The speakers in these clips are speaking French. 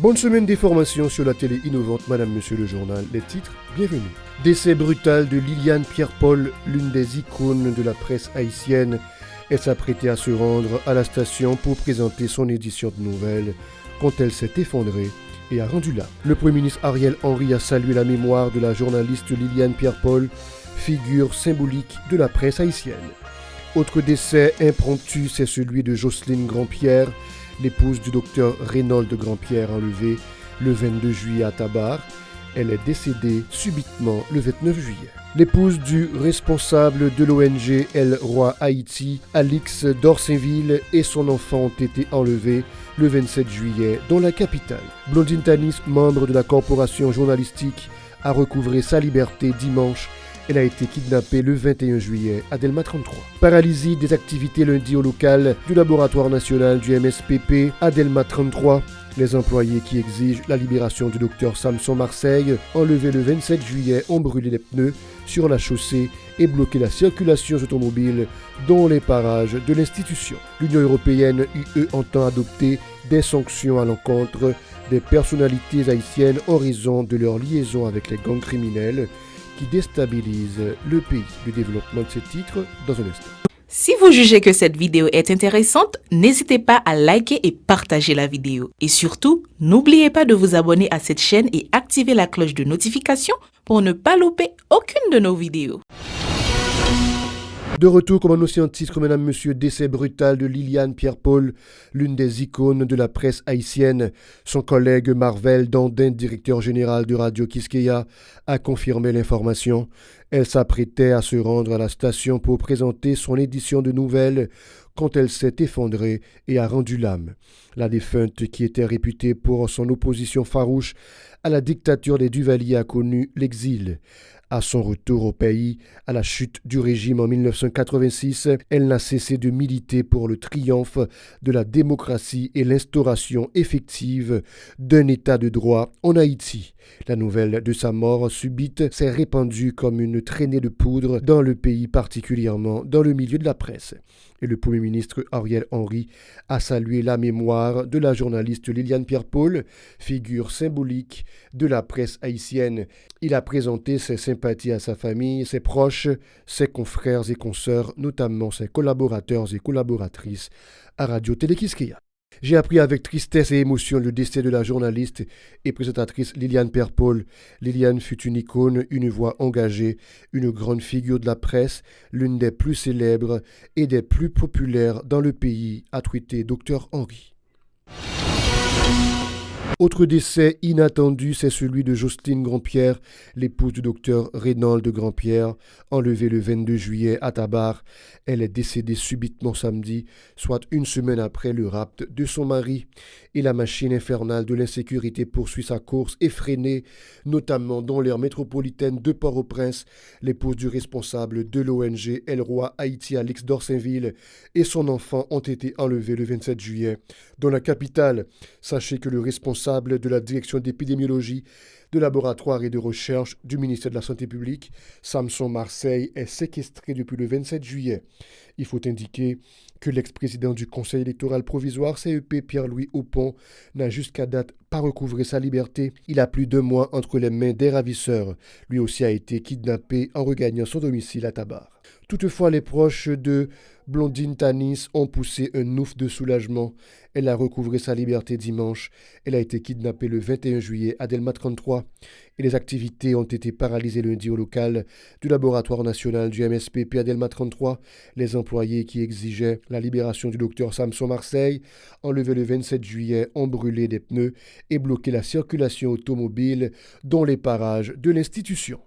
Bonne semaine des formations sur la télé innovante, Madame, Monsieur le Journal. Les titres, bienvenue. Décès brutal de Liliane Pierre-Paul, l'une des icônes de la presse haïtienne. Elle s'apprêtait à se rendre à la station pour présenter son édition de nouvelles quand elle s'est effondrée et a rendu l'âme. Le Premier ministre Ariel Henry a salué la mémoire de la journaliste Liliane Pierre-Paul, figure symbolique de la presse haïtienne. Autre décès impromptu, c'est celui de Jocelyne Grandpierre, l'épouse du docteur Reynold Grandpierre, enlevé le 22 juillet à Tabar. Elle est décédée subitement le 29 juillet. L'épouse du responsable de l'ONG El Roi Haïti, Alix d'Orsainville, et son enfant ont été enlevés le 27 juillet dans la capitale. Blondine Tanis, membre de la corporation journalistique, a recouvré sa liberté dimanche. Elle a été kidnappée le 21 juillet à Delma 33. Paralysie des activités lundi au local du laboratoire national du MSPP à Delma 33. Les employés qui exigent la libération du docteur Samson Marseille, enlevé le 27 juillet, ont brûlé les pneus sur la chaussée et bloqué la circulation automobile dans les parages de l'institution. L'Union européenne, UE, entend adopter des sanctions à l'encontre des personnalités haïtiennes en raison de leur liaison avec les gangs criminels qui déstabilisent le pays. Le développement de ces titres dans un instant. Si vous jugez que cette vidéo est intéressante, n'hésitez pas à liker et partager la vidéo. Et surtout, n'oubliez pas de vous abonner à cette chaîne et activer la cloche de notification pour ne pas louper aucune de nos vidéos. De retour, comme annoncé en titre, Madame, Monsieur, décès brutal de Liliane Pierre-Paul, l'une des icônes de la presse haïtienne. Son collègue Marvel Dandin, directeur général de Radio Quisqueya, a confirmé l'information. Elle s'apprêtait à se rendre à la station pour présenter son édition de nouvelles quand elle s'est effondrée et a rendu l'âme. La défunte, qui était réputée pour son opposition farouche à la dictature des Duvalier, a connu l'exil. À son retour au pays, à la chute du régime en 1986, elle n'a cessé de militer pour le triomphe de la démocratie et l'instauration effective d'un état de droit en Haïti. La nouvelle de sa mort subite s'est répandue comme une traînée de poudre dans le pays, particulièrement dans le milieu de la presse. Et le Premier ministre Ariel Henry a salué la mémoire de la journaliste Liliane Pierre-Paul, figure symbolique de la presse haïtienne. Il a présenté ses sympathies à sa famille, ses proches, ses confrères et consoeurs, notamment ses collaborateurs et collaboratrices à Radio-Télé Quisqueya. J'ai appris avec tristesse et émotion le décès de la journaliste et présentatrice Liliane Pierre-Paul. Liliane fut une icône, une voix engagée, une grande figure de la presse, l'une des plus célèbres et des plus populaires dans le pays, a tweeté Dr Henry. Autre décès inattendu, c'est celui de Jocelyne Grandpierre, l'épouse du docteur Reynold Grandpierre, enlevée le 22 juillet à Tabar. Elle est décédée subitement samedi, soit une semaine après le rapt de son mari. Et la machine infernale de l'insécurité poursuit sa course effrénée, notamment dans l'aire métropolitaine de Port-au-Prince. L'épouse du responsable de l'ONG El Roi Haïti, Alix d'Orsainville, et son enfant ont été enlevés le 27 juillet. Dans la capitale, sachez que le responsable de la direction d'épidémiologie, de laboratoire et de recherche du ministère de la Santé publique, Samson Marseille, est séquestré depuis le 27 juillet. Il faut indiquer que l'ex-président du Conseil électoral provisoire, CEP, Pierre-Louis Aupon, n'a jusqu'à date pas recouvré sa liberté. Il a plus d'1 mois entre les mains des ravisseurs. Lui aussi a été kidnappé en regagnant son domicile à Tabar. Toutefois, les proches de Blondine Tanis ont poussé un ouf de soulagement. Elle a recouvré sa liberté dimanche. Elle a été kidnappée le 21 juillet à Delma 33. Et les activités ont été paralysées lundi au local du laboratoire national du MSPP à Delma 33. Les employés qui exigeaient la libération du docteur Samson Marseille, enlevé le 27 juillet, ont brûlé des pneus et bloqué la circulation automobile dans les parages de l'institution.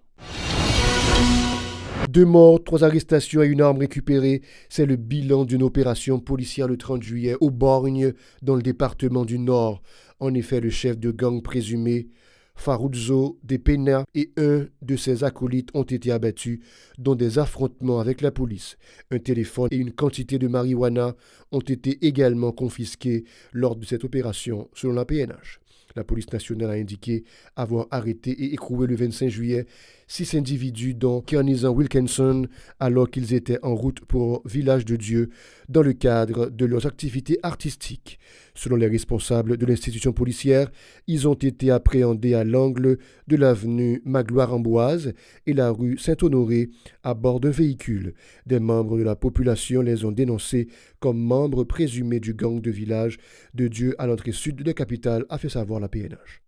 2 morts, 3 arrestations et une arme récupérée. C'est le bilan d'une opération policière le 30 juillet au Borgne, dans le département du Nord. En effet, le chef de gang présumé, Faruzzo de Pena, et un de ses acolytes ont été abattus dans des affrontements avec la police. Un téléphone et une quantité de marijuana ont été également confisqués lors de cette opération, selon la PNH. La police nationale a indiqué avoir arrêté et écroué le 25 juillet 6 individus dont Kernizan Wilkinson alors qu'ils étaient en route pour Village de Dieu dans le cadre de leurs activités artistiques. Selon les responsables de l'institution policière, ils ont été appréhendés à l'angle de l'avenue Magloire-Amboise et la rue Saint-Honoré à bord d'un véhicule. Des membres de la population les ont dénoncés comme membres présumés du gang de village de Dieu à l'entrée sud de la capitale, a fait savoir la PNH.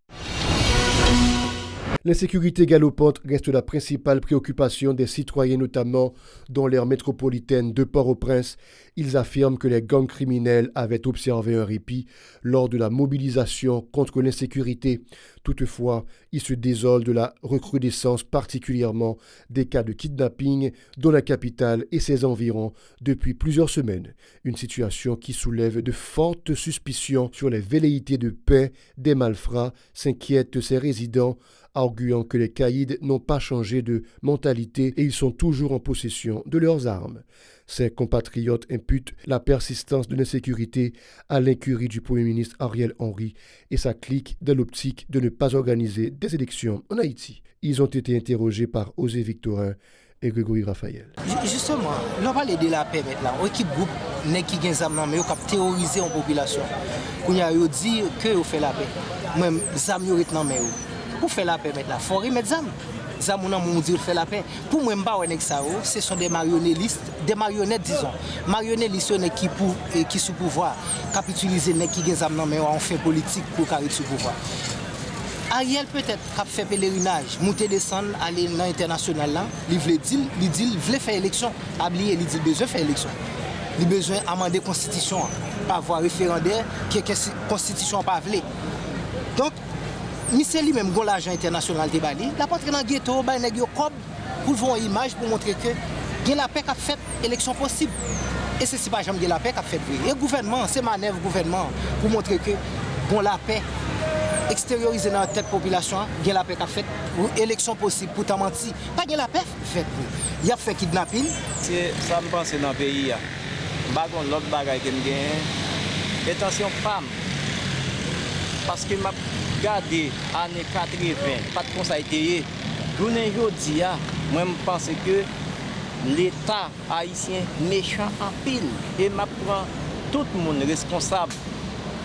L'insécurité galopante reste la principale préoccupation des citoyens, notamment dans l'aire métropolitaine de Port-au-Prince. Ils affirment que les gangs criminels avaient observé un répit lors de la mobilisation contre l'insécurité. Toutefois, ils se désolent de la recrudescence, particulièrement des cas de kidnapping dans la capitale et ses environs depuis plusieurs semaines. Une situation qui soulève de fortes suspicions sur les velléités de paix des malfrats, s'inquiètent ces résidents, arguant que les caïds n'ont pas changé de mentalité et ils sont toujours en possession de leurs armes. Ses compatriotes imputent la persistance de l'insécurité à l'incurie du Premier ministre Ariel Henry et sa clique dans l'optique de ne pas organiser des élections en Haïti. Ils ont été interrogés par Osée Victorin et Grégory Raphaël. Justement, l'on parle de la paix maintenant. L'équipe groupe n'est qui gagne zam nan mais qui terroriser en population. Qu'on y a dit que on fait la paix. Même zam yo ret nan mais pour faire la paix maintenant, faut remettre zam. Zam on a mon dire faire la paix. Pour moi m'pa wè ça ce sont des marionnettes disons. Marionnettes qui sous pouvoir, capitaliser nèg qui gagne zam nan mais on fait politique pour carrer sous pouvoir. Ariel peut-être a fait pèlerinage, monter descendre aller dans l'international là, il veut faire élection, oublier il dit besoin faire élection. Il besoin amender constitution, pas avoir référendaire que constitution pas veut. Donc monsieur lui-même gon l'argent international de Bali, la pas dans ghetto, ba nèg yo cob pour voir une image pour montrer que gen la paix qu'a fait élection possible. Et c'est pas jamais la paix qu'a fait vrai. Et gouvernement, c'est manœuvre gouvernement pour montrer que bon la paix extérioriser dans la tête population, gen la paix qu'a fait élection possible pour t'en mentir. Pas gen la paix fait. Il a fait kidnapping. C'est ça me pense dans le pays. Bagon l'autre bagaille que me gagne. Attention femme. Parce que m'a regardé années 80, pas de conseil télé. Journée jodi a, moi je pense que l'État haïtien méchant en pile et m'a prend tout le monde responsable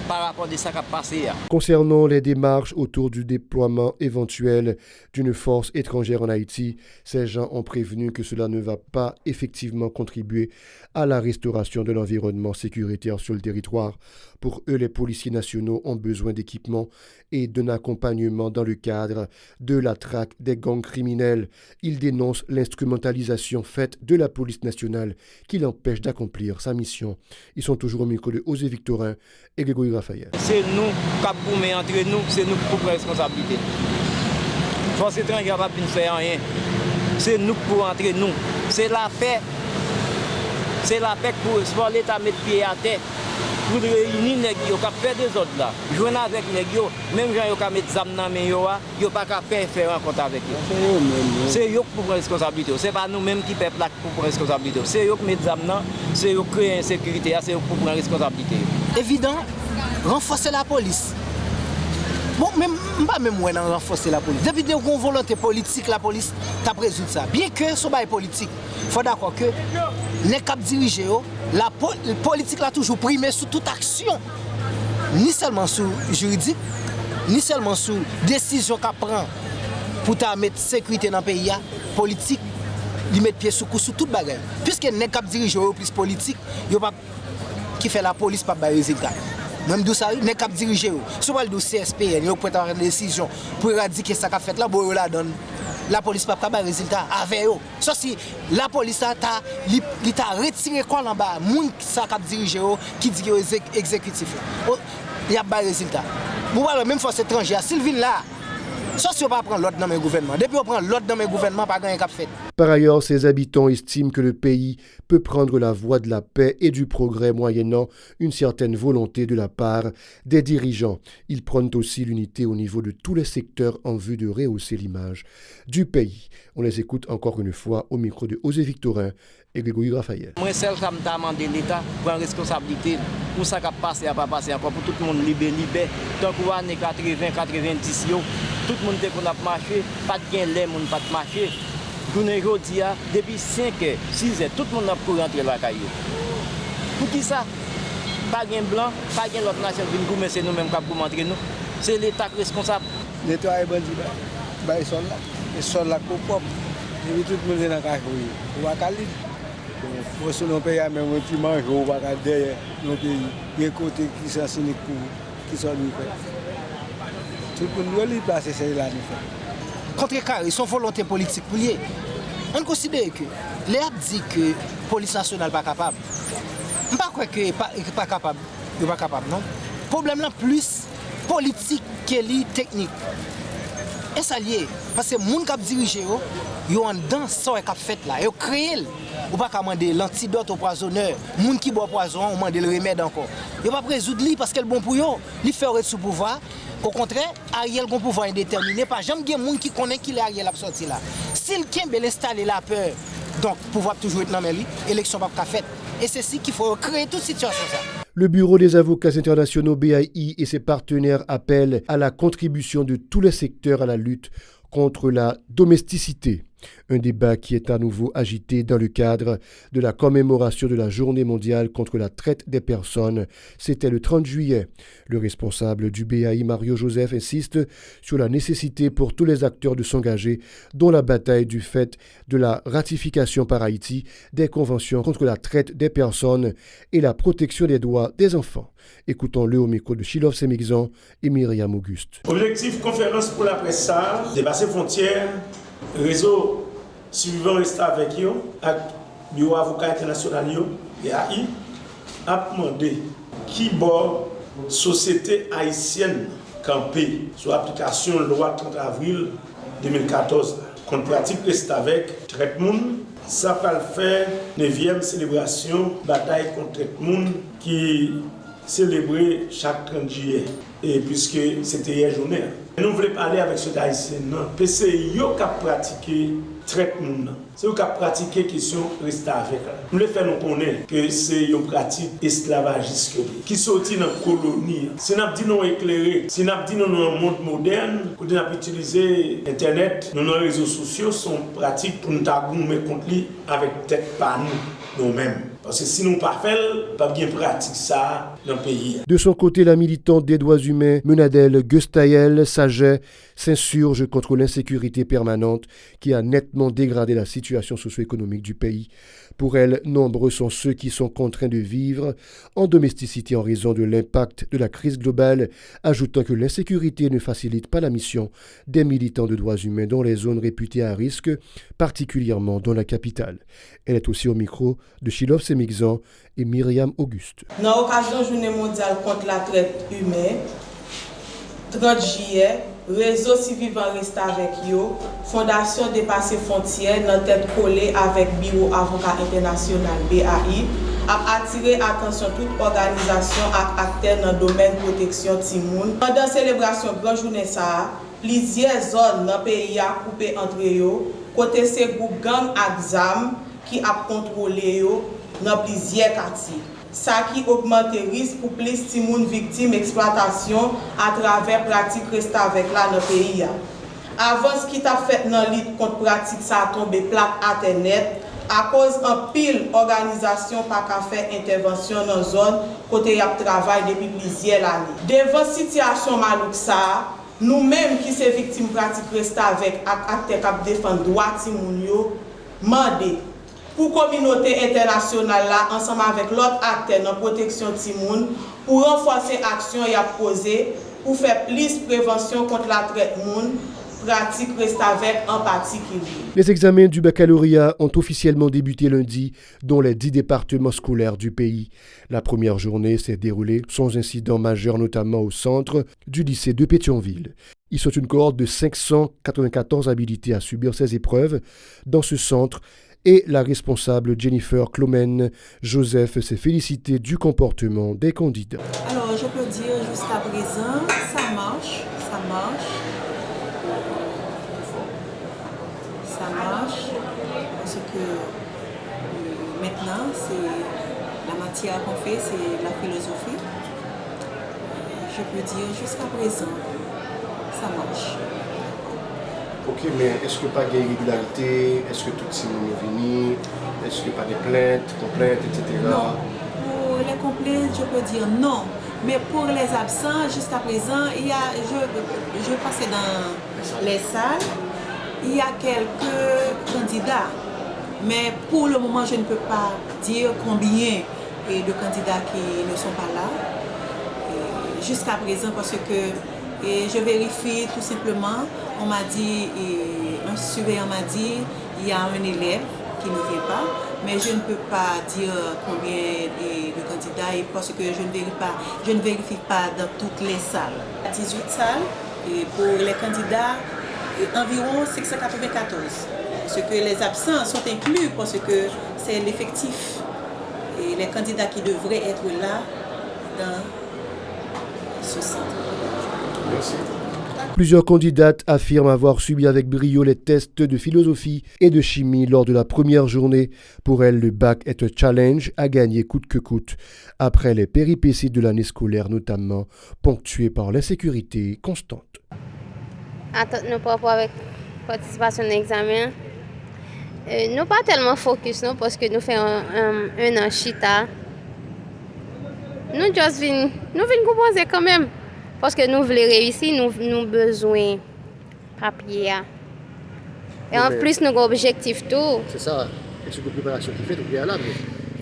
par rapport à ce qui a passé. Concernant les démarches autour du déploiement éventuel d'une force étrangère en Haïti, ces gens ont prévenu que cela ne va pas effectivement contribuer à la restauration de l'environnement sécuritaire sur le territoire. Pour eux, les policiers nationaux ont besoin d'équipements et d'un accompagnement dans le cadre de la traque des gangs criminels. Ils dénoncent l'instrumentalisation faite de la police nationale qui l'empêche d'accomplir sa mission. Ils sont toujours au micro de Osée Victorin et Grégory Raphaël. C'est nous qui pouvons entre nous, c'est nous qui prenons la responsabilité. Force étrangère n'a pas pu faire rien. C'est nous qui pouvons entre nous. C'est la paix. C'est la paix pour l'État mettre pied à terre. Pour réunir les gens qui fait des autres là. Jouer avec les gens, même les gens qui mettent des âmes dans les mains, ils ne peuvent pas faire rencontre avec eux. C'est eux qui prennent la responsabilité. Ce n'est pas nous-mêmes qui perdons la responsabilité. C'est eux qui mettent des âmes dans, c'est eux qui créent l'insécurité, c'est eux qui prennent la responsabilité. Évident, renforcer la police. Bon, pas même moi renforcer la police. Depuis qu'il y a une volonté politique, la police t'a résoudre ça. Bien que ce soit politique, il faut d'accord que les cap dirigés, la politique a toujours primé sur toute action. Ni seulement sur juridique, ni seulement sur décision qu'elle prend pour mettre sécurité dans le pays, politique, il met pied sous toute bagaille. Puisque les cap dirigés plus politique, qui fait la police pas de résultat. Même d'où ça, les cap dirigés, si on parle du CSPN, ils peuvent prendre une décision pour éradiquer ça qu'a fait là, bon, la donne. La police n'a pas de résultat avec eux. Sauf si la police a retiré quoi en bas, les gens qui dirigent, qui dit exécutif. Il y a pas de résultat. Pour la même force étrangère, s'ils viennent là, sauf si on ne prend pas l'autre dans le gouvernement. Depuis qu'on prend l'autre dans le gouvernement, pas de fait. Par ailleurs, ses habitants estiment que le pays peut prendre la voie de la paix et du progrès moyennant une certaine volonté de la part des dirigeants. Ils prônent aussi l'unité au niveau de tous les secteurs en vue de rehausser l'image du pays. On les écoute encore une fois au micro de Osée Victorin et Grégory Raphaël. Moi, celle qui m'a demandé l'État prend responsabilité pour ça qui a passé, n'a pas passé encore, pour tout le monde libéré. Tant que les années 80, 90, tout le monde a marché, pas de gain, les gens pas de marché. Aujourd'hui, depuis 5 heures, 6 heures, tout le monde a pu rentrer dans la caillou. Pour qui ça? Pas de blanc, pas de l'autre nation qui nous, mais c'est nous-mêmes qui avons montré nous. C'est l'État responsable. L'État est bandit, ils sont là. Ils sont là pour propre. Et puis tout le monde est dans la caille. On va caler. Moi, si on paye même un petit mange, on va caler derrière nos pays. Il y a des côtés qui sont cyniques pour qui sont nous fait. Tout le monde doit placer celle-là. Contrecarrer son volonté politique pour lier. On considère que l'État dit que la police nationale n'est pas capable. Je ne crois pas qu'elle n'est pas capable. Il n'est pas capable, non? Le problème là plus politique que technique. Et ça lié. Parce que les gens qui dirigent, ils ont dans ce qui est fait là. Ils ont créé. Ou pas demander l'antidote au poisonneur. Les gens qui boivent poison, on demande le remède encore. Ils ne peuvent pas résoudre parce qu'elle est bon pour eux. Ils font sous pouvoir. Au contraire, Ariel a un pouvoir indéterminé. Pas jamais des gens qui connaissent qui est Ariel a sorti là. S'il veut installer la peur, donc le pouvoir toujours être dans l'élection pas faite. Et c'est ce qu'il faut créer toute situation ça. Le Bureau des avocats internationaux BAI et ses partenaires appellent à la contribution de tous les secteurs à la lutte contre la domesticité. Un débat qui est à nouveau agité dans le cadre de la commémoration de la Journée mondiale contre la traite des personnes. C'était le 30 juillet. Le responsable du BAI, Mario Joseph, insiste sur la nécessité pour tous les acteurs de s'engager dans la bataille du fait de la ratification par Haïti des conventions contre la traite des personnes et la protection des droits des enfants. Écoutons-le au micro de Chilov Semixan et Myriam Auguste. Objectif conférence pour la presse, ça, dépasser frontières, réseau suivant reste avec eux, avec le bureau avocat international, BAI, a demandé qui bord société haïtienne campée sur l'application de la loi 30 avril 2014 contre pratique reste avec traitement. Ça va le faire 9e célébration bataille contre traitement qui célébrée chaque 30 juillet. Et puisque c'était hier journée. Nous voulons parler avec ce haïtien, parce que c'est eux qui ont pratiqué traitement. C'est eux qui ont pratiqué la question de rester avec. Nous voulons faire nous connaître que c'est une pratique esclavagiste qui sortit dans la colonie. Si nous disons éclairé, si nous disons dans un monde moderne, quand nous avons utilisé Internet, nos réseaux sociaux sont pratiques pour nous mettre contre lui avec tête par nous-mêmes. Parce que si nous ne pas faire, pas bien pratique ça dans le pays. De son côté, la militante des droits humains, Menadel Gustaël Saget, s'insurge contre l'insécurité permanente qui a nettement dégradé la situation socio-économique du pays. Pour elle, nombreux sont ceux qui sont contraints de vivre en domesticité en raison de l'impact de la crise globale, ajoutant que l'insécurité ne facilite pas la mission des militants de droits humains dans les zones réputées à risque, particulièrement dans la capitale. Elle est aussi au micro de Chilov Semixan et Myriam Auguste. Dans l'occasion de la Journée mondiale contre la traite humaine, 30 juillet, Réseau Civil Vivant reste avec eux, Fondation Dépasser Frontières, dans tête collée avec Bureau Avocat International BAI, a attiré attention toute organisation et acteurs dans le domaine de protection Timoun. Pendant la célébration de la journée, plusieurs zones dans le pays ont coupé entre eux, côté ces groupes gang exam qui a contrôlé dans plusieurs quartiers. Ça qui augmente le risque pour plus de monde victimes d'exploitation à travers pratiques restées avec là dans le pays. Avant ce qui t'a fait dans la lutte contre pratique, ça a tombé plaque Internet à cause en pile organisation pas qu'à faire intervention dans la zone côté y a travail depuis plusieurs années. Devant situation malouque ça, nous-mêmes qui sommes victimes de pratiques restées avec acteurs qui défendent droits de l'homme, demandons pour la communauté internationale, là, ensemble avec l'autre acteur dans la protection de Timoun, pour renforcer l'action et à poser, pour faire plus de prévention contre la traite moun, pratique reste avec en particulier. Les examens du baccalauréat ont officiellement débuté lundi dans les 10 départements scolaires du pays. La première journée s'est déroulée sans incident majeur, notamment au centre du lycée de Pétionville. Ils sont une cohorte de 594 habilités à subir ces épreuves dans ce centre. Et la responsable Jennifer Clomen Joseph s'est félicitée du comportement des candidats. Alors, je peux dire jusqu'à présent, ça marche. Parce que maintenant, c'est la matière qu'on fait, c'est la philosophie. Je peux dire jusqu'à présent, ça marche. Ok, mais est-ce que pas d'irrégularité? Est-ce que tout le monde est venu? Est-ce que pas de plaintes, complaintes, etc.? Non. Pour les complet, je peux dire non. Mais pour les absents, jusqu'à présent, je passais dans les salles, il y a quelques candidats. Mais pour le moment, je ne peux pas dire combien de candidats qui ne sont pas là. Jusqu'à présent, parce que je vérifie tout simplement, on m'a dit, un surveillant m'a dit, il y a un élève qui ne vient pas, mais je ne peux pas dire combien de candidats parce que je ne vérifie pas dans toutes les salles. 18 salles, et pour les candidats, environ 694. Parce que les absents sont inclus parce que c'est l'effectif et les candidats qui devraient être là dans ce centre. Merci. Plusieurs candidates affirment avoir subi avec brio les tests de philosophie et de chimie lors de la première journée. Pour elles, le bac est un challenge à gagner coûte que coûte, après les péripéties de l'année scolaire notamment, ponctuées par l'insécurité constante. Attends, nous par rapport avec participation à l'examen, nous pas tellement focus non, parce que nous faisons un an chita. Nous venons composer quand même. Parce que nous voulons réussir, nous avons besoin de papier. Et en plus, nous avons un objectif tout. C'est ça, et c'est une préparation qui fait au préalable. Oui.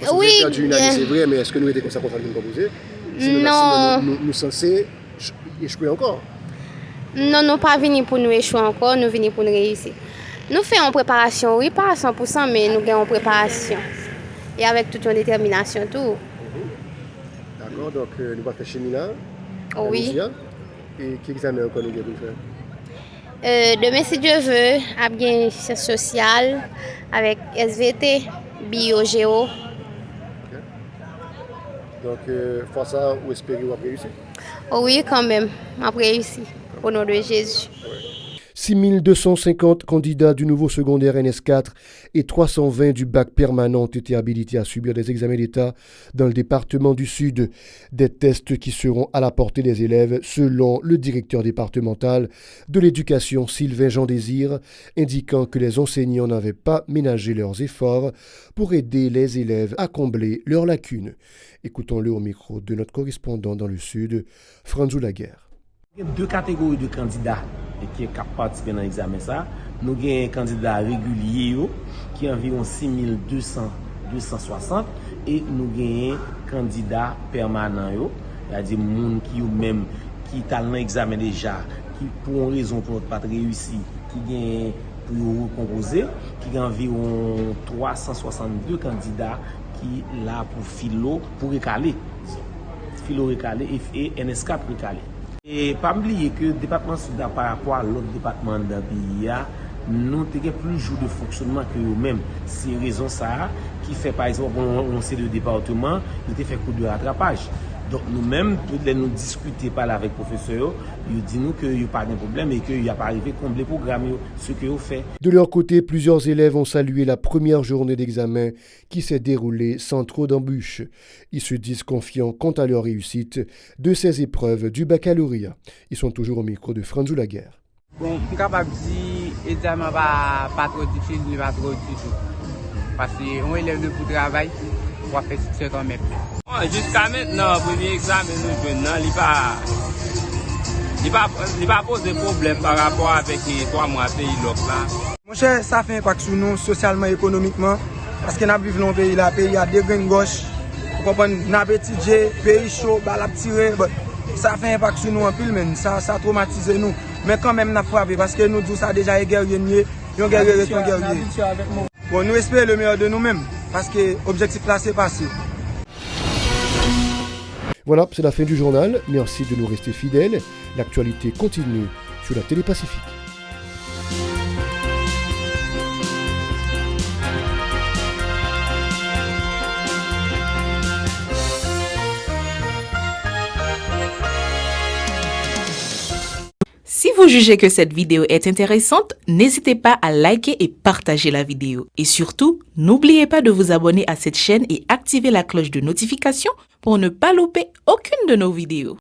Vous avez perdu une année, c'est vrai, mais est-ce que nous étions comme ça pour nous composer? Non. Nous sommes censés échouer encore. Non, nous ne pas venus pour nous échouer encore, nous venons pour nous réussir. Nous faisons une préparation, oui, pas à 100%, mais nous avons une préparation. Et avec toute une détermination tout. D'accord, donc nous allons faire chimie là. Oui. Et quel examen encore nous devons faire? Demain, si Dieu veut, à bien sciences sociales, avec SVT, bio, géo. Okay. Donc, face à ça, vous espérez vous réussir? Oui, quand même, on réussi, au nom de Jésus. 6250 candidats du nouveau secondaire NS4 et 320 du bac permanent ont été habilités à subir des examens d'État dans le département du Sud. Des tests qui seront à la portée des élèves selon le directeur départemental de l'éducation Sylvain Jean-Désir, indiquant que les enseignants n'avaient pas ménagé leurs efforts pour aider les élèves à combler leurs lacunes. Écoutons-le au micro de notre correspondant dans le Sud, Franzou Laguerre. Il y a deux catégories de candidats qui participent dans l'examen. Nous avons un candidat régulier qui est environ 6260 et nous avons un candidat permanent, c'est-à-dire des gens qui sont dans l'examen déjà, qui pour une raison pour pas réussir, qui ont pour composer, qui ont environ 362 candidats qui sont là pour philo, pour recaler, philo recaler et NS4 recaler. Et pas oublier que le département Sud par rapport à l'autre département dans le pays, nous avons plus de jours de fonctionnement que nous-mêmes. C'est raison ça qui fait par exemple, on sait le département, il a fait coup de rattrapage. Donc nous-mêmes, nous discuter parler avec le professeur, il dit nous qu'il n'y a pas de problème et qu'il n'y a pas arrivé à combler le programme, ce qu'ils ont fait. De leur côté, plusieurs élèves ont salué la première journée d'examen qui s'est déroulée sans trop d'embûches. Ils se disent confiants quant à leur réussite de ces épreuves du baccalauréat. Ils sont toujours au micro de Franzou Laguerre. Bon, je suis capable de dire que l'examen n'est pas trop difficile, mais pas trop difficile. Parce qu'on élève de pour travail, on va faire succès quand même. Jusqu'à maintenant, le premier examen, il n'a pas posé de problème par rapport avec 3 mois de pays là. Mon cher, ça fait un impact sur nous, socialement, économiquement. Parce que nous vivons dans un pays, là, pays a des graines gauche. Vous comprenez, nous avons étudié, pays chaud, la tiré. Ça fait un impact sur nous en pile, mais ça traumatise nous. Mais quand même, nous avons frappé parce que nous, tout ça déjà est guerrier, nous guerrier, guerrier. Bon, nous espérons le meilleur de nous-mêmes parce que l'objectif là, c'est passé. Voilà, c'est la fin du journal. Merci de nous rester fidèles. L'actualité continue sur la Télé Pacifique. Si vous jugez que cette vidéo est intéressante, n'hésitez pas à liker et partager la vidéo. Et surtout, n'oubliez pas de vous abonner à cette chaîne et activer la cloche de notification pour ne pas louper aucune de nos vidéos.